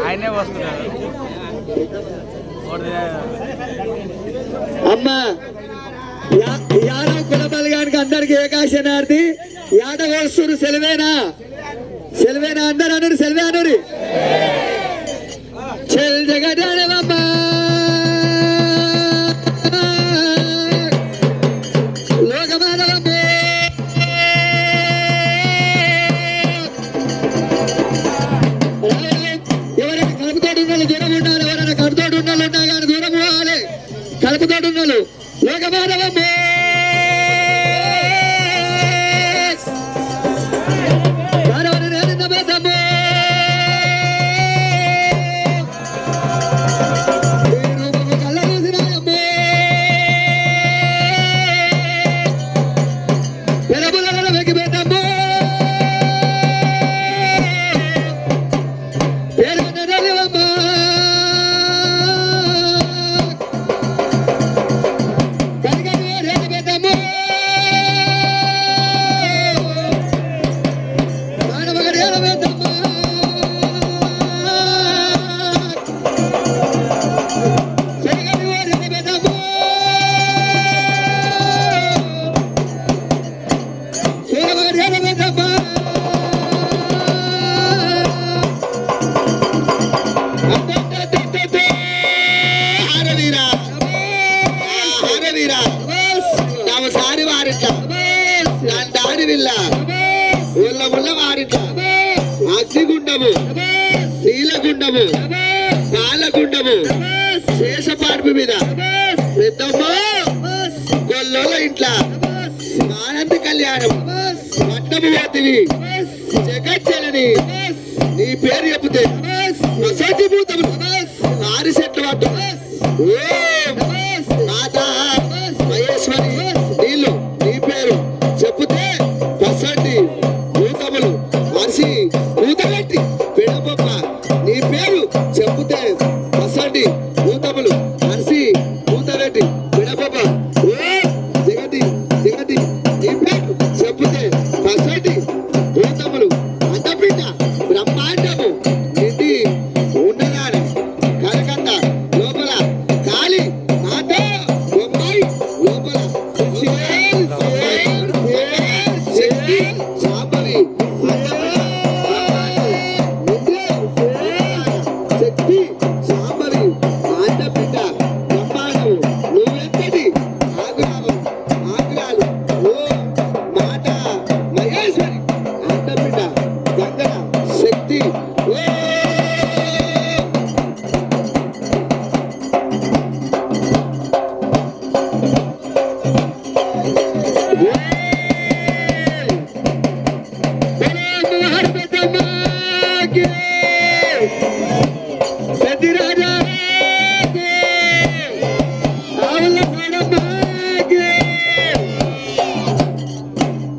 ఆయనే వస్తున్నాడు అమ్మా యాదవ కుల బలగానికి అందరికి ఏకాశనార్థి యాదవ వస్తురు సెలవేనా సెలవేనా అందరు అన్నారు సెలవే అన్నారు చెల్ జగడమ్మా లోకమానవమ్మ ఎవరైనా కలుపుతోడు ఉన్న దూరం ఉండాలి ఎవరైనా కడుతోడు ఉన్న ఉన్నా కానీ దూరం పోవాలి కలుపుతోడు ఉన్నాడు లోకమానవమ్మ అగ్నిగుండము నీలగుండము పాలగుండము శేషపార్పు మీద పెద్దమ్మ గొల్లోల ఇంట్లో ఆనంద కళ్యాణం పట్టము పోతివి జగజ్జనని నీ పేరు చెబితే అసత్యభూతము